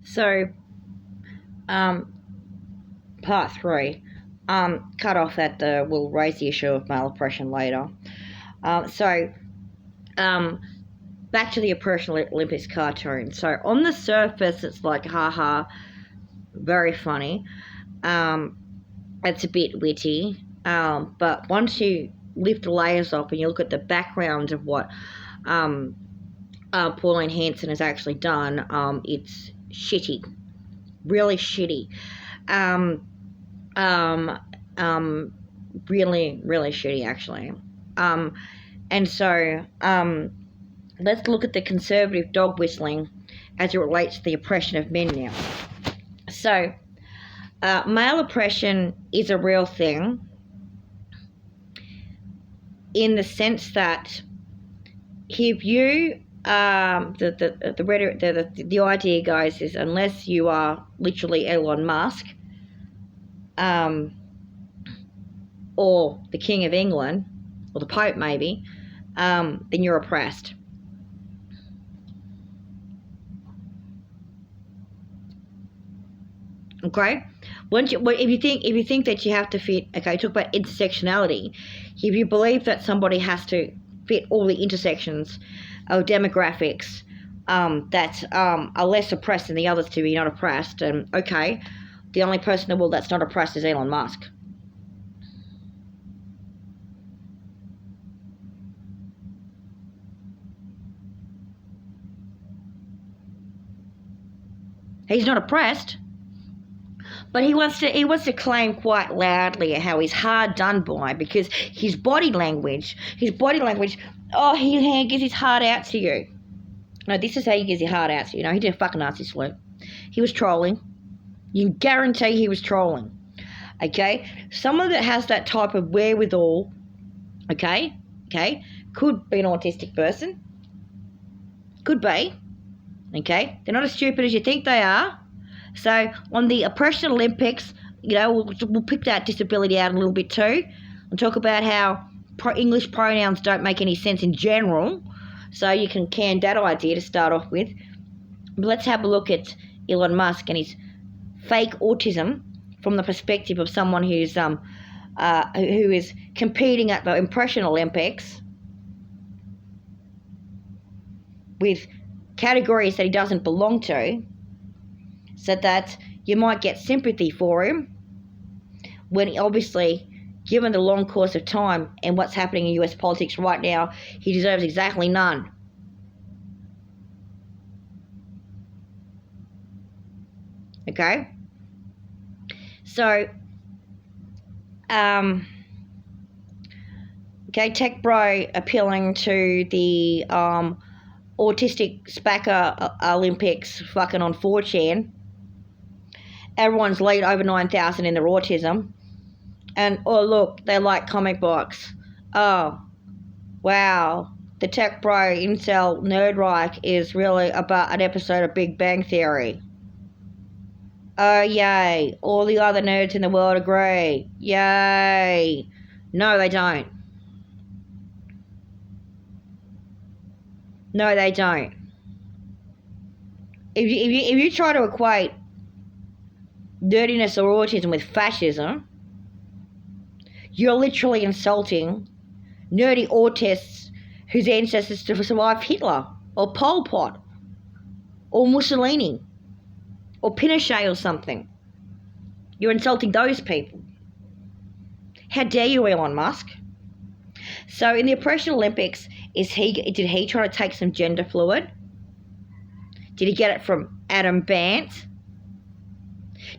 So, part three. Cut off at the. We'll raise the issue of male oppression later. So, back to the Oppression Olympics cartoon. So, on the surface, it's like, haha, very funny. It's a bit witty. But once you lift the layers off and you look at the background of what Pauline Hanson has actually done, it's shitty, really shitty. Really, really shitty, actually. And so, let's look at the conservative dog whistling as it relates to the oppression of men now. So, male oppression is a real thing in the sense that if you, the idea, guys, is unless you are literally Elon Musk, or the King of England, or the Pope maybe, then you're oppressed. Okay, if you think that you have to fit, okay, talk about intersectionality. If you believe that somebody has to fit all the intersections of demographics that are less oppressed than the others to be not oppressed, and okay, the only person in the world that's not oppressed is Elon Musk. He's not oppressed. But he wants to claim quite loudly how he's hard done by because his body language, oh, he gives his heart out to you. No, this is how he gives his heart out to you. No, he didn't fucking Nazi salute. He was trolling. You can guarantee he was trolling. Okay? Someone that has that type of wherewithal, okay, could be an autistic person. Could be. Okay? They're not as stupid as you think they are. So on the Oppression Olympics, we'll pick that disability out a little bit too and talk about how English pronouns don't make any sense in general. So you can can that idea to start off with. But let's have a look at Elon Musk and his fake autism from the perspective of someone who is competing at the Oppression Olympics with categories that he doesn't belong to. So that you might get sympathy for him when obviously, given the long course of time and what's happening in US politics right now, he deserves exactly none. Okay? So, Tech Bro appealing to the autistic spacker Olympics fucking on 4chan. Everyone's late over 9,000 in their autism. And, oh, look, they like comic books. Oh, wow. The Tech Bro Incel Nerdreich is really about an episode of Big Bang Theory. Oh, yay. All the other nerds in the world agree. Yay. No, they don't. No, they don't. If you try to equate nerdiness or autism with fascism, you're literally insulting nerdy autists whose ancestors survived Hitler or Pol Pot or Mussolini or Pinochet or something. You're insulting those people. How dare you, Elon Musk? So in the Oppression Olympics, did he try to take some gender fluid? Did he get it from Adam Bant?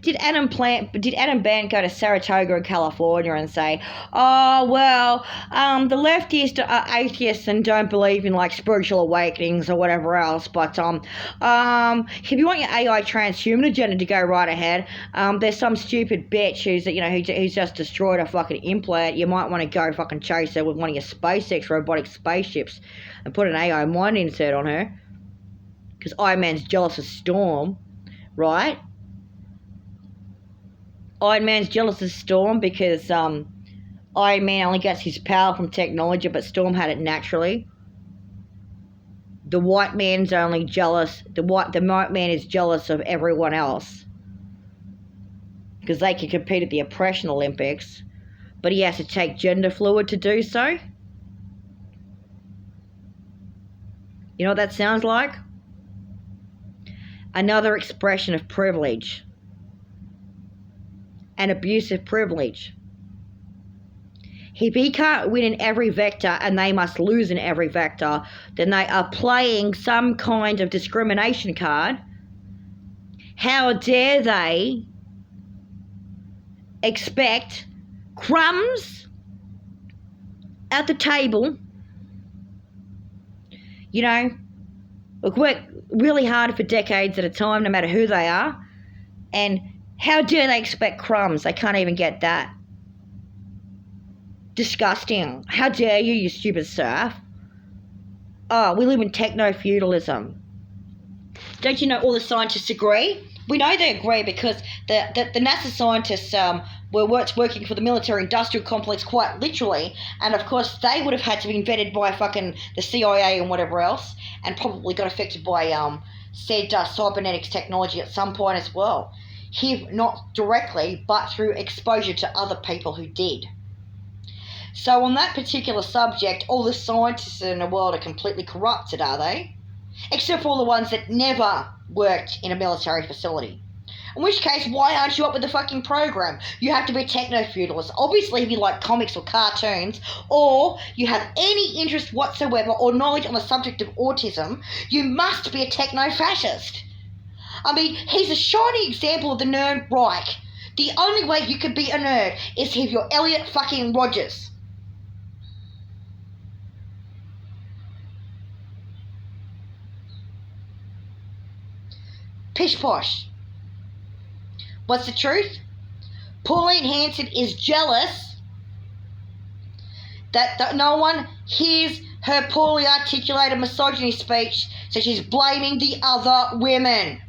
Did Adam Bant go to Saratoga in California and say, oh, well, the leftists are atheists and don't believe in, like, spiritual awakenings or whatever else, but if you want your AI transhuman agenda to go right ahead, there's some stupid bitch who's just destroyed a fucking implant. You might want to go fucking chase her with one of your SpaceX robotic spaceships and put an AI mind insert on her. Because Iron Man's jealous of Storm, right? Iron Man's jealous of Storm because Iron Man only gets his power from technology, but Storm had it naturally. the white man's only jealous, the white man is jealous of everyone else because they can compete at the oppression Olympics, but he has to take gender fluid to do so. You know what that sounds like? Another expression of privilege. An abusive privilege. If he can't win in every vector and they must lose in every vector, then they are playing some kind of discrimination card. How dare they expect crumbs at the table? You know, we've worked really hard for decades at a time, no matter who they are. And how dare they expect crumbs? They can't even get that. Disgusting. How dare you, you stupid serf? Oh, we live in techno-feudalism. Don't you know all the scientists agree? We know they agree because the NASA scientists were working for the military-industrial complex quite literally, and of course they would have had to be vetted by fucking the CIA and whatever else, and probably got affected by said cybernetics technology at some point as well. Here, not directly, but through exposure to other people who did. So on that particular subject, all the scientists in the world are completely corrupted, are they? Except for all the ones that never worked in a military facility. In which case, why aren't you up with the fucking program? You have to be a techno-feudalist. Obviously, if you like comics or cartoons, or you have any interest whatsoever or knowledge on the subject of autism, you must be a techno-fascist. I mean, he's a shining example of the nerd Reich. The only way you could be a nerd is if you're Elliot fucking Rogers. Pish posh. What's the truth? Pauline Hanson is jealous that no one hears her poorly articulated misogyny speech, so she's blaming the other women.